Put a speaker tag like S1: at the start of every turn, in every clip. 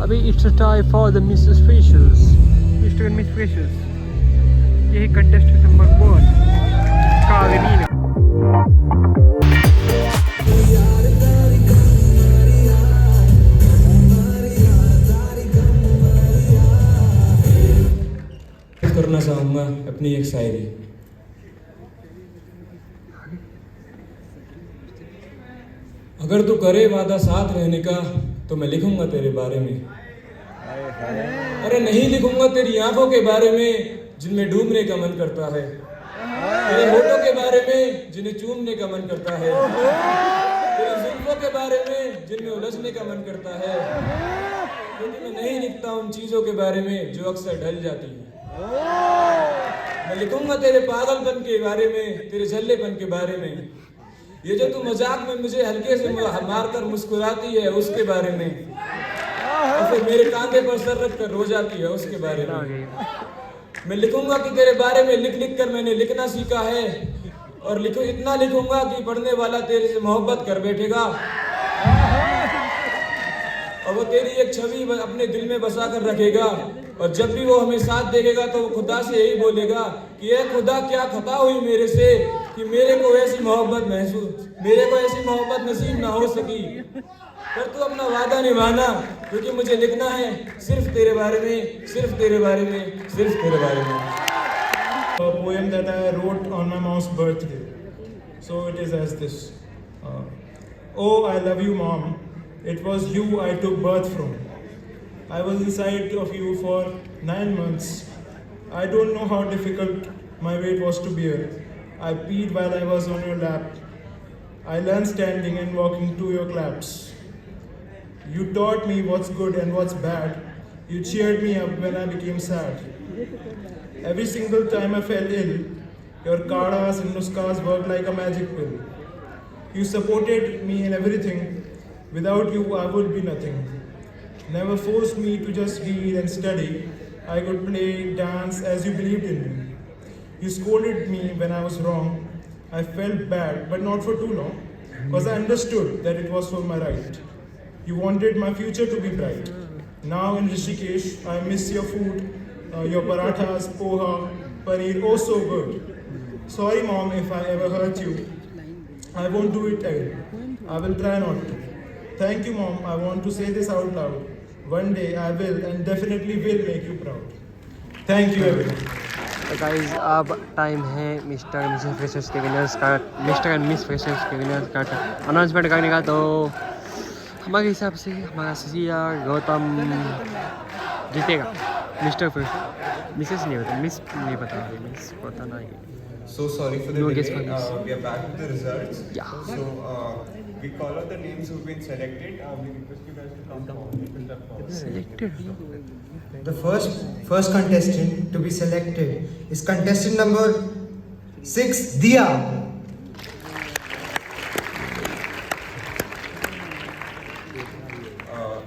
S1: अभी it's time for the miss specials, mister and miss specials. यही contestant number 1 कावेरीना।
S2: करना चाहूँगा अपनी एक शायरी। अगर तू करे वादा साथ रहने का तो मैं लिखूंगा तेरे बारे में। अरे नहीं लिखूंगा तेरी आंखों के बारे में जिनमें डूबने का मन करता है, तेरे होठों के बारे में जिन्हें चूमने का मन करता है, तेरी जुल्फों के बारे में जिनमें उलझने का मन करता है, क्योंकि मैं नहीं लिखता उन चीजों के बारे में जो अक्सर ढल जाती है। मैं लिखूंगा तेरे पागलपन के बारे में, तेरे झल्लेपन के बारे में, ये जो तू मजाक में मुझे हल्के से मारकर मुस्कुराती है उसके बारे में, और फिर मेरे कांधे पर सर रख कर रो जाती है उसके बारे में। मैं लिखूंगा कि तेरे बारे में लिख लिख कर मैंने लिखना सीखा है, और इतना लिखूंगा कि पढ़ने वाला तेरे से मोहब्बत कर बैठेगा, और वो तेरी एक छवि अपने दिल में बसा कर रखेगा, और जब भी वो हमें साथ देखेगा तो वो खुदा से यही बोलेगा कि ये खुदा क्या खता हुई मेरे से कि मेरे को ऐसी मोहब्बत नसीब ना हो सकी। पर तू अपना वादा निभाना, क्योंकि मुझे लिखना है सिर्फ तेरे बारे में, सिर्फ तेरे बारे में, सिर्फ तेरे बारे में।
S3: A poem that I wrote on my mom's birthday. So it is as this. Oh, I love you, Mom. It was you I took birth from. I was inside of you for 9 months. I don't know how difficult my weight was to bear. I peed while I was on your lap. I learned standing and walking to your claps. You taught me what's good and what's bad. You cheered me up when I became sad. Every single time I fell ill, your kadas and nuskas worked like a magic pill. You supported me in everything. Without you, I would be nothing. Never forced me to just read and study. I could play, dance as you believed in me. You scolded me when I was wrong. I felt bad, but not for too long, because I understood that it was for my right. You wanted my future to be bright. Now in Rishikesh, I miss your food, your parathas, poha, paneer, oh so good. Sorry Mom if I ever hurt you. I won't do it again. I will try not to. Thank you Mom, I want to say this out loud. One day I will and definitely will make you proud. Thank you everyone.
S1: तो guys अब time है mister and Mrs freshers के winners का, mister and miss freshers के winners का announcement करने का। तो हमारे हिसाब से हमारा सिया गौतम जीतेगा। मिस्टर फ्रेशर, मिसेस नहीं होता, मिस नहीं पता, मिस पता नहीं।
S4: So sorry for the
S1: No
S4: delay.
S1: guess for this.
S4: We are back with the results.
S1: Yeah.
S4: So we call out the names who've been selected. We request you guys to come forward.
S1: Selected.
S5: The first contestant to be selected is contestant number 6, Dia.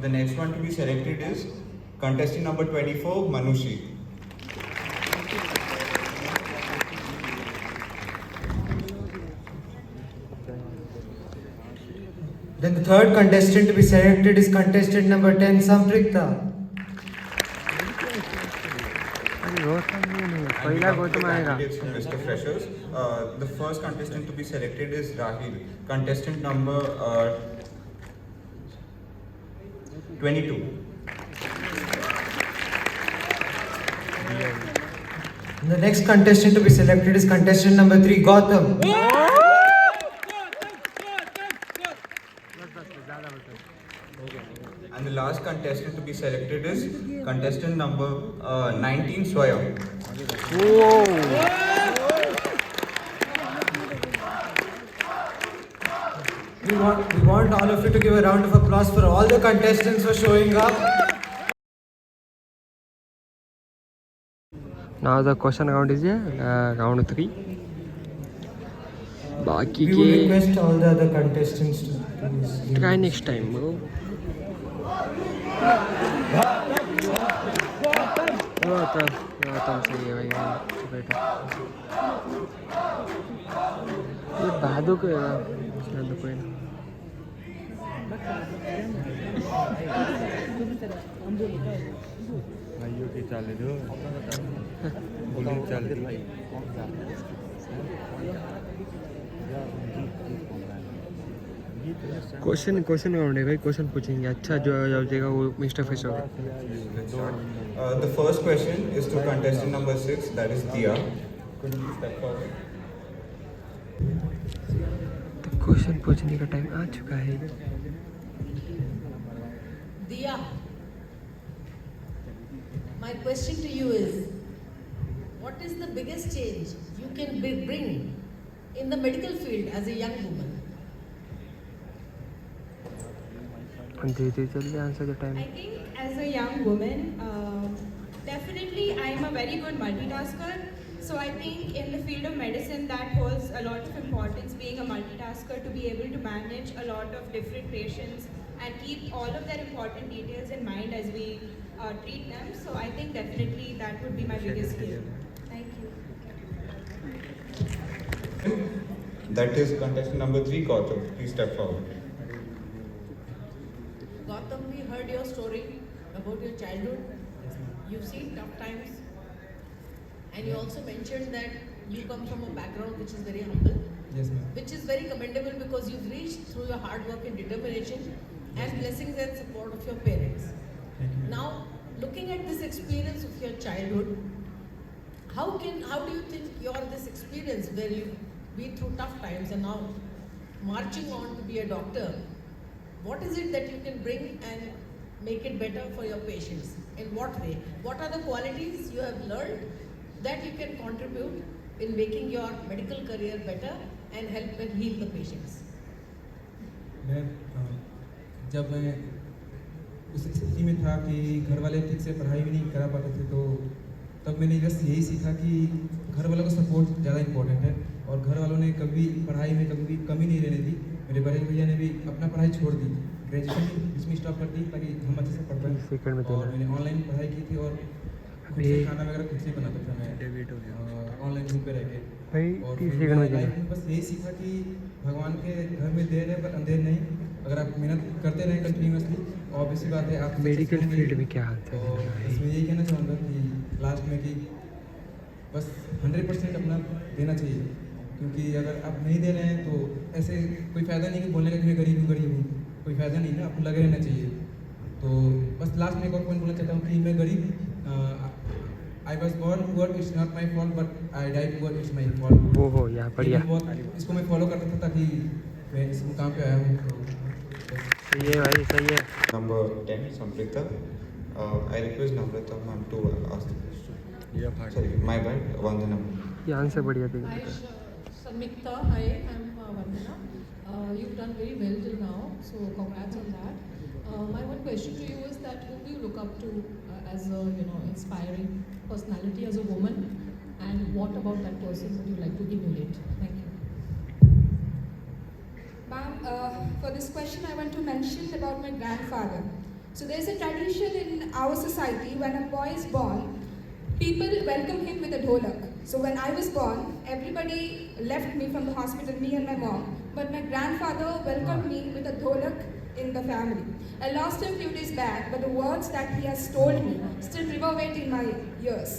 S4: The next one to be selected is contestant number 24, Manushi.
S5: Then the third contestant to be selected is contestant number 10, Samprikta.
S1: पहला गौतम आएगा।
S4: Candidates from Mr. Freshers. The first contestant to be selected is Rahil, contestant number 22.
S5: And the next contestant to be selected is contestant number 3, Gautam.
S4: And the last contestant to be selected is contestant number 19, Swayam.
S5: We want all of you to give a round of applause for all the contestants for showing up.
S1: Now the question round is round 3. बाकी
S5: We would
S1: के
S5: request all the other contestants to please
S1: try next time bro. Gautam सही है भाई, बेटा ये भादो को कोई ना। क्वेश्चन राउंड है भाई, क्वेश्चन पूछेंगे, अच्छा जो जवाब देगा वो मिस्टर फ्रेश होगा।
S4: Let's start. The first question is to contestant number 6, that is Dia. Could you please step forward?
S1: तो क्वेश्चन पूछने का टाइम आ चुका है।
S6: Diya, my question to you is, what is the biggest change you can bring in the medical field as a young woman?
S1: दे जल्दी answer the time.
S7: I think as a young woman, definitely I am a very good multitasker. So I think in the field of medicine that holds a lot of importance, being a multitasker, to be able to manage a lot of different patients and keep all of their important details in mind as we treat them. So I think definitely that would be my biggest skill. Thank you.
S4: That is contestant number 3, Gautam. Please step forward.
S6: Gautam, we heard your story about your childhood. You've seen tough times. And you also mentioned that you come from a background which is very humble.
S2: Yes, ma'am.
S6: Which is very commendable because you've reached through your hard work and determination and blessings and support of your parents. Now, looking at this experience of your childhood, how do you think this experience where you've been through tough times and now marching on to be a doctor, what is it that you can bring and make it better for your patients? In what way? What are the qualities you have learned that you can contribute in making your medical career better and help and heal the patients?
S2: जब मैं उस स्थिति में था कि घर वाले ठीक से पढ़ाई भी नहीं करा पाते थे, तो तब मैंने बस यही सीखा कि घर वालों का सपोर्ट ज़्यादा इम्पोर्टेंट है और घर वालों ने कभी पढ़ाई में कभी कमी नहीं रहने दी। मेरे बड़े भैया ने भी अपना पढ़ाई छोड़ दी, ग्रेजुएशन भी इसमें स्टॉप कर दी ताकि हम अच्छे से पढ़ पाएँ। और मैंने ऑनलाइन पढ़ाई की थी और खुद से खाना वगैरह खुद से बनाता था मैं ऑनलाइन रूम पे रह के। और फिर लाइफ में बस यही सीखा कि भगवान के घर में देर है पर अंधेर नहीं। अगर आप मेहनत करते रहें कंटिन्यूसली, ऑब्वियसली बात है आप
S1: मेडिकल फील्ड में क्या हाल है।
S2: और इसमें यही कहना चाहूँगा कि लास्ट में कि बस 100% अपना देना चाहिए, क्योंकि अगर आप नहीं दे रहे हैं तो ऐसे कोई फ़ायदा नहीं कि बोलने का कि मैं गरीब हूँ, कोई फ़ायदा नहीं ना, आपको लगे रहना चाहिए। तो बस लास्ट में एक और पॉइंट बोलना चाहता हूँ कि मैं गरीब, I was born poor, it's not my fault but I die poor, it's my fault.
S1: वो हो यहाँ बढ़िया,
S2: इसको मैं फॉलो करता था ताकि मैं इस मुकाम पे आया हूँ।
S1: सही है भाई, सही है।
S4: Number 10, Samprita. I request Namrata ma'am to ask the question. Sorry, my bad. Vandana.
S1: ये आंसर बढ़िया
S6: Hi,
S1: देगा।
S6: Samikta. Hi, I'm Vandana. You've done very well till now, so congrats on that. My one question to you is that who do you look up to as a inspiring personality as a woman, and what about that person would you like to emulate? Thank you.
S7: Ma'am, for this question I want to mention about my grandfather. So there's a tradition in our society, when a boy is born, people welcome him with a dholak. So when I was born, everybody left me from the hospital, me and my mom. But my grandfather welcomed me with a dholak in the family. I lost him a few days back, but the words that he has told me still reverberate in my ears.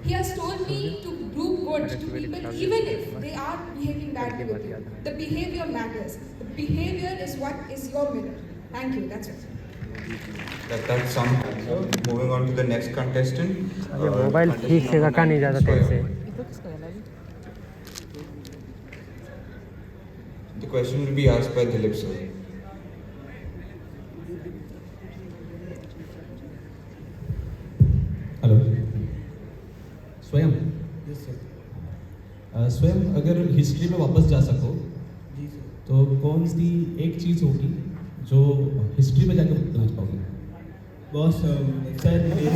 S7: He has told me to do good to people even if they are behaving badly with you. The behavior matters. The behavior is what is your mirror. Thank you, that's it.
S4: That's some answer. Moving on to the next contestant.
S1: ये mobile ठीक से रखा नहीं जाता तेरे से।
S4: The question will be asked by Dilip sir.
S8: Hello स्वयं। स्वयं अगर हिस्ट्री में वापस जा सको तो कौन सी एक चीज़ होगी जो हिस्ट्री में जाकर बताना चाहोगे?
S3: बॉस सर मेरे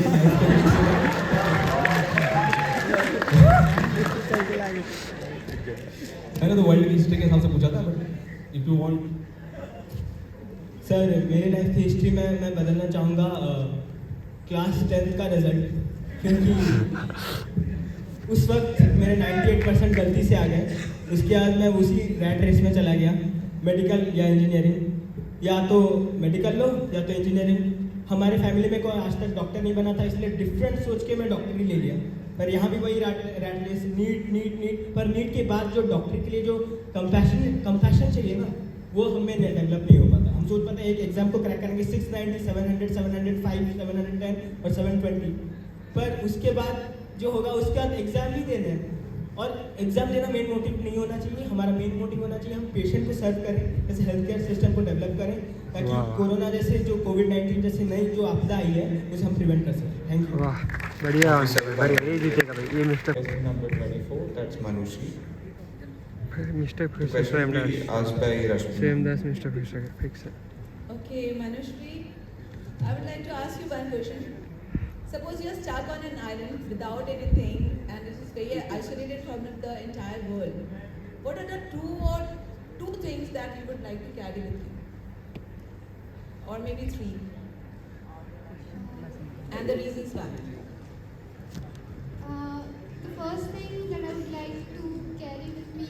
S3: लाइफ
S8: मैंने तो वर्ल्ड हिस्ट्री के हिसाब से पूछा था, but if you want.
S3: Sir मेरे लाइफ की हिस्ट्री में मैं बदलना चाहूँगा क्लास 10th का रिजल्ट, क्योंकि उस वक्त मेरे 98% गलती से आ गए। उसके बाद मैं उसी रैट रेस में चला गया, मेडिकल या इंजीनियरिंग।
S9: या तो मेडिकल लो या तो इंजीनियरिंग। हमारे फैमिली में कोई आज तक डॉक्टर नहीं बना था, इसलिए डिफरेंट सोच के मैं डॉक्टरी ले लिया। पर यहाँ भी वही rat race, NEET NEET NEET. पर नीट के बाद जो डॉक्टरी के लिए जो कंपैशन चाहिए ना, वो हमें डेवलप नहीं हो पाता। हम सोच पाते हैं एक एग्जाम को क्रैक करेंगे 690, 700, 705, 710 और 720, पर उसके बाद जो होगा उसके बाद एग्जाम ही देने हैं। और एग्जाम देना मेन मोटिव नहीं होना चाहिए। हमारा मेन मोटिव होना चाहिए हम पेशेंट को सर्व करें, जैसे हेल्थ केयर सिस्टम को डेवलप करें, ताकि कोरोना जैसे जो कोविड-19 जैसे नई जो आपदा आई है उसे हम प्रिवेंट कर सकें। Thank you.
S1: वाह बढ़िया बढ़िया, ये जीतेगा भाई। ये mister
S4: Number 24, that's Manushri.
S1: Mister
S4: The
S1: fix
S4: question
S1: Swayam
S4: will be
S1: Das
S4: asked by Rashmi.
S1: Swayam Das mister fix.
S6: Okay, Manushri, I would like to ask you one question. Suppose you are stuck on an island without anything and it is very isolated from the entire world. What are the two things that you would like to carry with you? Or maybe 3. And the reasons why.
S10: The first thing that I would like to carry with me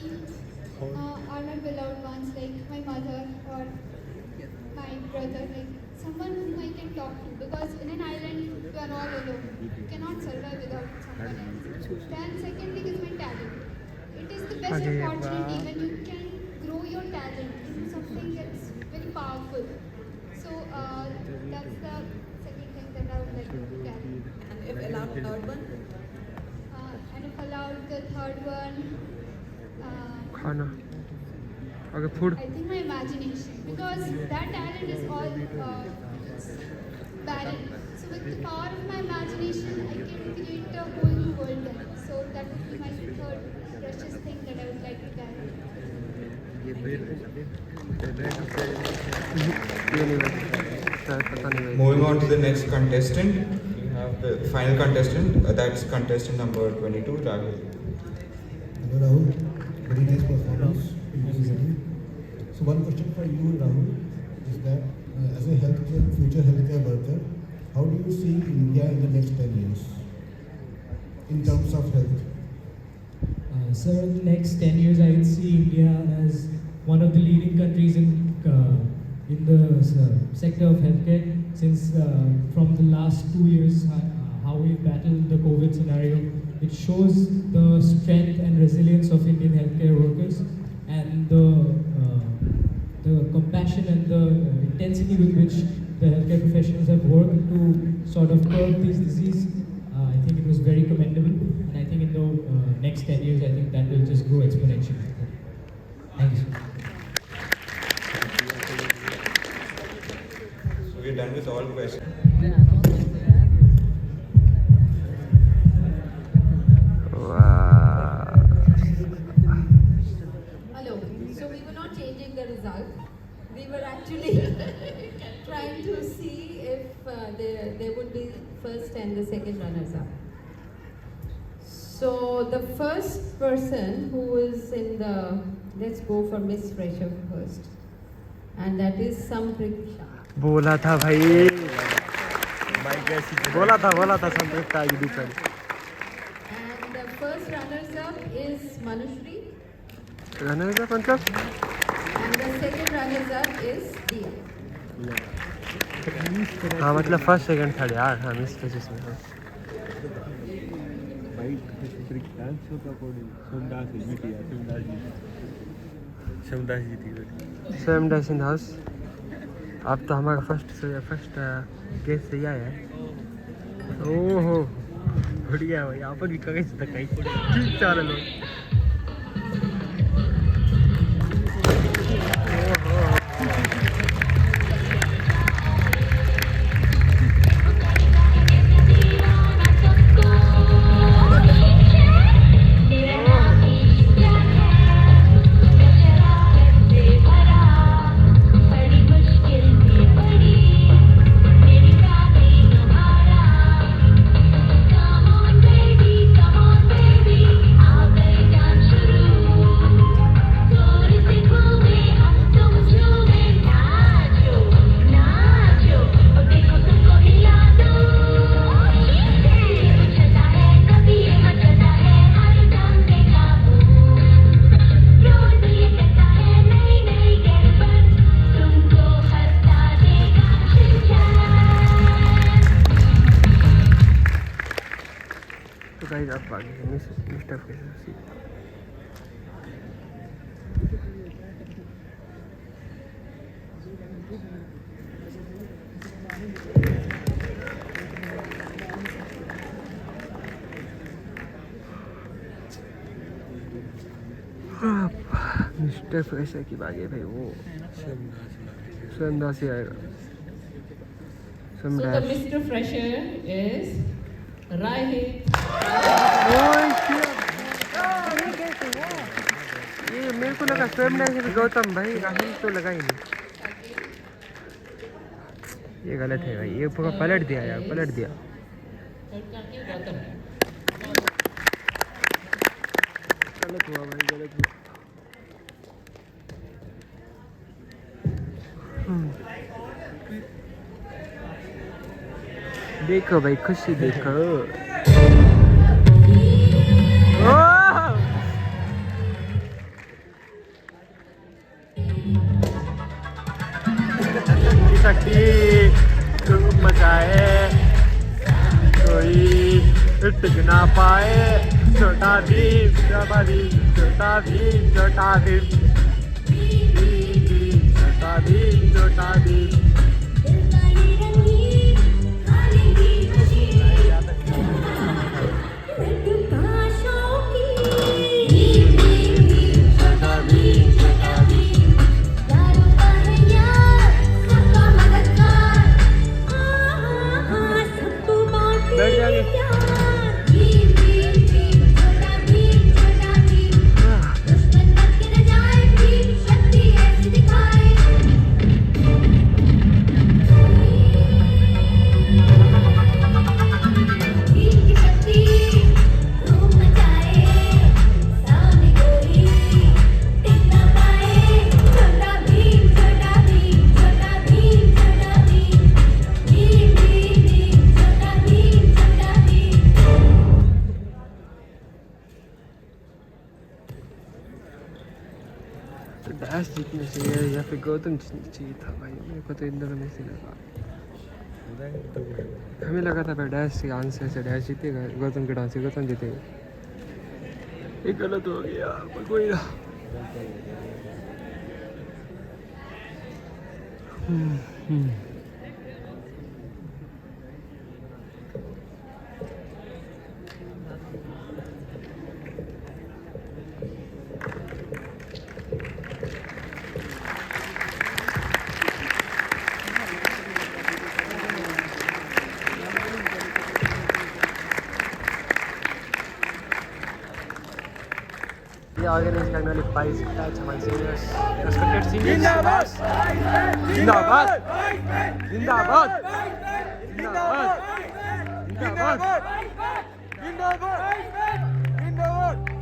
S10: are my beloved ones, like my mother or my brother, like someone whom I can talk to, because in an island you are all alone. You cannot survive without someone else. Then second thing is my talent. It is the best opportunity when you can grow your talent into something that's very powerful. So that's the second thing that I would like to carry.
S6: And if allowed, third one?
S10: And if allowed, the third one,
S1: खाना। Okay, food.
S10: I think my imagination, because that talent is all barren. So with the power of my imagination, I can create a whole new world then. So that would be my third precious thing that I would like to carry.
S4: Moving on to the next contestant, we have the final contestant, that's contestant number 22, Rahul.
S11: Hello Rahul, very nice performance in this setting. So one question for you Rahul is that as a future healthcare worker, how do you see India in the next 10 years in terms of health?
S12: Sir, in the next 10 years, I would see India as one of the leading countries in the sector of healthcare, since from the last 2 years, how we've battled the COVID scenario, it shows the strength and resilience of Indian healthcare workers, and the compassion and the intensity with which the healthcare professionals have worked to sort of curb this disease. I think it was very commendable, and I think in the next 10 years, I think that will just grow exponentially. Thank you, sir.
S4: So we're done with all questions.
S6: Hello. So we were not changing the result. We were actually trying to see if there would be first and the second runners-up. So the first person who is in the, let's go for Miss Fresher first, and that is Sampriksha.
S1: बोला था भाई, बोला था संतृप्त आएगी दूसरी।
S6: And the first runners-up is Manushri.
S1: Runners-up मतलब?
S6: And the second runners-up is Dia.
S1: हाँ मतलब फर्स्ट सेकंड थर्ड यार, हाँ मिस केसेस में। स्वयंदास इन हाउस। अब तो हमारा फर्स्ट केस सही आया है। ओहो बढ़िया भाई, आपण भी कहीं से कहीं ठीक चाल लोग।
S13: Come on, baby, I'll lay down.
S1: Guys आप आगे मिस्टर फ्रेशर्स मिस्टर फ्रेशर की बात है भाई वो संदा से आएगा
S6: So the Mr. Fresher is Rahit.
S1: ये मेरे को लगा स्वयं से गौतम भाई राहुल तो लगा ही नहीं। ये गलत है भाई ये पूरा पलट दिया यार पलट दिया। गलत हुआ भाई गलत हुआ। देखो भाई खुशी देखो। शक्ति धूम मचाए कोई टिक ना पाए छोटा भीम छोटा भीम छोटा भीम छोटा भीम छोटा भीम छोटा भीम। डैश जीतने चाहिए या फिर गौतम जीतने चाहिए था भाई मेरे को तो इन दोनों में से लगा। हमें लगा था भाई डैश के आंसर से डैश जीतेगा गौतम के डांस से गौतम जीतेगा। ये गलत हो गया पर कोई ना। Organized annually prize attached among seniors. Respected seniors. Zindabad! Zindabad! Zindabad! Zindabad! Zindabad! Zindabad! Zindabad!